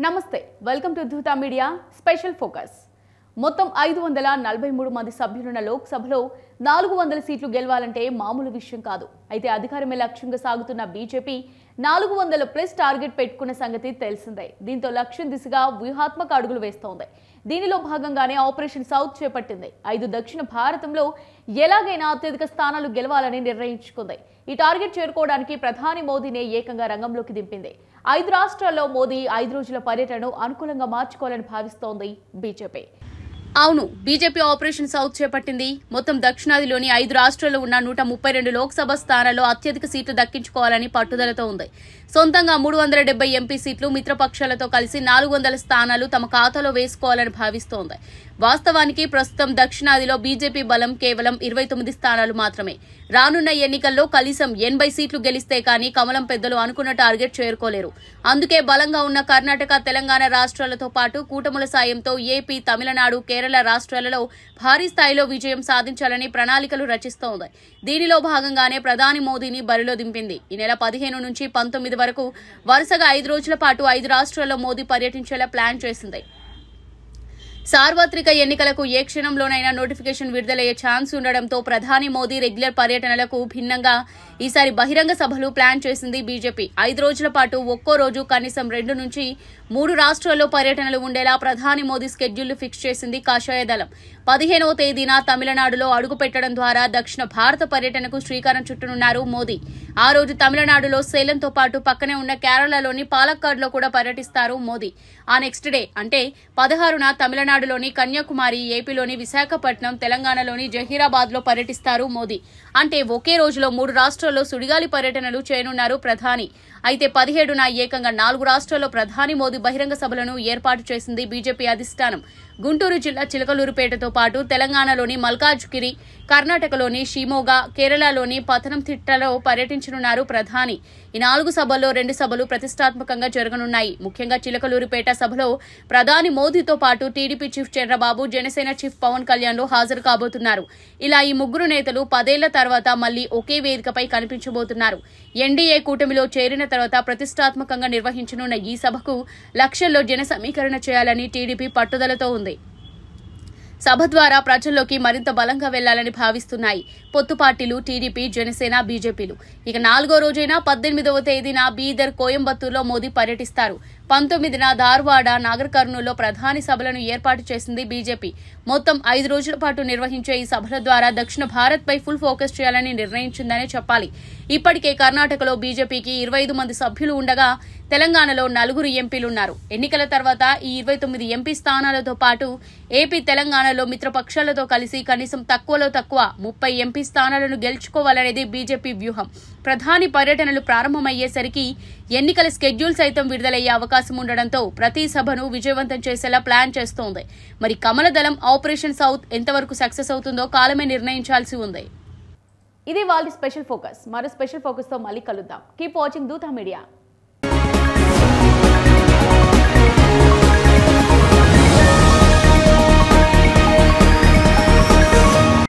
నమస్తే welcome to Dhootha Media special focus. మొత్తం 543 మంది సభ్యులున్న లోక్సభలో 400 సీట్లు గెలవాలంటే మామూలు విషయం కాదు. అయితే అధికారమే లక్ష్యంగా సాగుతున్న బీజేపీ 400+ టార్గెట్ పెట్టుకున్న సంగతి తెలిసిందే. దీంతో లక్ష్యం దిశగా వ్యూహాత్మక అడుగులు వేస్తోంది. దీనిలో భాగంగానే ఆపరేషన్ సౌత్ చేపట్టింది. 5 దక్షిణ భారతంలో ఎలాగైనా అత్యధిక స్థానాలు గెలవాలని నిర్ణయించుకుంది. ఈ టార్గెట్ చేరుకోవడానికి ప్రధాని మోదీనే ఏకంగా రంగంలోకి దింపింది. 5 రాష్ట్రాల్లో మోదీ 5 రోజుల పర్యటనను అనుకూలంగా మార్చుకోవాలని భావిస్తోంది బీజేపీ. అవును, బీజేపీ ఆపరేషన్ సౌత్ చేపట్టింది. మొత్తం దక్షిణాదిలోని 5 రాష్ట్రాల్లో ఉన్న 132 లోక్సభ స్థానాల్లో అత్యధిక సీట్లు దక్కించుకోవాలని పట్టుదలతో ఉంది. సొంతంగా 370 ఎంపీ సీట్లు, మిత్రపక్షాలతో కలిసి 400 స్థానాలు తమ ఖాతాలో వేసుకోవాలని భావిస్తోంది. వాస్తవానికి ప్రస్తుతం దక్షిణాదిలో బీజేపీ బలం కేవలం 29 స్థానాలు మాత్రమే. రానున్న ఎన్నికల్లో కనీసం 80 సీట్లు గెలిస్తే కానీ కమలం పెద్దలు అనుకున్న టార్గెట్ చేరుకోలేరు. అందుకే బలంగా ఉన్న కర్ణాటక, తెలంగాణ రాష్ట్రాలతో పాటు కూటముల సాయంతో ఏపీ, తమిళనాడు, కేరళ రాష్ట్రాలలో భారీ స్థాయిలో విజయం సాధించాలని ప్రణాళికలు రచిస్తోంది. దీనిలో భాగంగానే ప్రధాని మోదీని బరిలో దింపింది. ఈ నెల 15 నుంచి 19 వరకు వరుసగా 5 రోజుల పాటు 5 రాష్ట్రాల్లో మోదీ పర్యటించేలా ప్లాన్ చేసింది. సార్వత్రిక ఎన్నికలకు ఏ క్షణంలోనైనా నోటిఫికేషన్ విడుదలయ్యే ఛాన్స్ ఉండడంతో ప్రధాని మోదీ రెగ్యులర్ పర్యటనలకు భిన్నంగా ఈసారి బహిరంగ సభలు ప్లాన్ చేసింది బీజేపీ. 5 రోజుల పాటు ఒక్కో రోజు కనీసం 2 నుంచి 3 రాష్ట్రాల్లో పర్యటనలు ఉండేలా ప్రధాని మోదీ స్కెడ్యూల్ ఫిక్స్ చేసింది కాషాయ దళం. 15వ తేదీన తమిళనాడులో అడుగు పెట్టడం ద్వారా దక్షిణ భారత పర్యటనకు శ్రీకారం చుట్టనున్నారు మోదీ. ఆ రోజు తమిళనాడులో సేలంతో పాటు పక్కనే ఉన్న కేరళలోని పాలక్కాడ్లో కూడా పర్యటిస్తారు మోదీ. ఆ నెక్స్ట్ డే అంటే 16న తమిళనాడులోని కన్యాకుమారి, ఏపీలోని విశాఖపట్నం, తెలంగాణలోని జహీరాబాద్ లో పర్యటిస్తారు మోదీ. అంటే ఒకే రోజులో 3 రాష్ట్రాల్లో సుడిగాలి పర్యటనలు చేయనున్నారు ప్రధాని. అయితే 17న ఏకంగా 4 రాష్ట్రాల్లో ప్రధాని మోదీ బహిరంగ సభలను ఏర్పాటు చేసింది బీజేపీ అధిష్టానం. గుంటూరు జిల్లా చిలకలూరుపేటతో పాటు తెలంగాణలోని మల్కాజ్గిరి, కర్ణాటకలోని షిమోగా, కేరళలోని పతనంతిట్టలో పర్యటించనున్నారు ప్రధాని. ఈ 4 సభల్లో 2 సభలు ప్రతిష్టాత్మకంగా జరగనున్నాయి. ముఖ్యంగా చిలకలూరుపేట సభలో ప్రధాని మోదీతో పాటు TDP chief Chandrababu, Janasena chief Pavan కళ్యాణ్లు హాజరు కాబోతున్నారు. ఇలా ఈ ముగ్గురు నేతలు 10 ఏళ్ల తర్వాత మళ్లీ ఒకే వేదికపై కనిపించబోతున్నారు. ఎన్డీఏ కూటమిలో చేరిన తర్వాత ప్రతిష్టాత్మకంగా నిర్వహించనున్న ఈ సభకు లక్షల్లో జన సమీకరణ చేయాలని టీడీపీ పట్టుదలతో ఉంది. సభ ద్వారా ప్రజల్లోకి మరింత బలంగా వెళ్లాలని భావిస్తున్నాయి పొత్తు పార్టీలు టీడీపీ, జనసేన, బీజేపీలు. ఇక 4వ రోజైన 18వ తేదీన బీదర్, కోయంబత్తూరులో మోదీ పర్యటిస్తారు. 19న ధార్వాడ, నాగర్ కర్నూల్లో ప్రధాని సభలను ఏర్పాటు చేసింది బీజేపీ. మొత్తం 5 రోజుల పాటు నిర్వహించే ఈ సభల ద్వారా దక్షిణ భారత్ పై ఫుల్ ఫోకస్ చేయాలని నిర్ణయించిందనే చెప్పాలి. ఇప్పటికే కర్ణాటకలో బీజేపీకి 25 మంది సభ్యులు ఉండగా తెలంగాణలో 4 ఎంపీలున్నారు. ఎన్నికల తర్వాత ఈ 29 ఎంపీ స్థానాలతో పాటు ఏపీ, తెలంగాణలో మిత్రపక్షాలతో కలిసి కనీసం తక్కువలో తక్కువ 30 ఎంపీ స్థానాలను గెలుచుకోవాలనేది బీజేపీ వ్యూహం. ప్రధాని పర్యటనలు ప్రారంభమయ్యేసరికి ఎన్నికల స్కెడ్యూల్ సైతం విడుదలయ్యే అవకాశం ఉండడంతో ప్రతి సభను విజయవంతం చేసేలా ప్లాన్ చేస్తోంది. మరి కమలదళం ఆపరేషన్ సౌత్ ఎంతవరకు సక్సెస్ అవుతుందో కాలమే నిర్ణయించాల్సి ఉంది. ఇది వాళ్ళ స్పెషల్ ఫోకస్. మరో స్పెషల్ ఫోకస్ తో మళ్ళీ కలుద్దాం. Keep watching Dhootha media.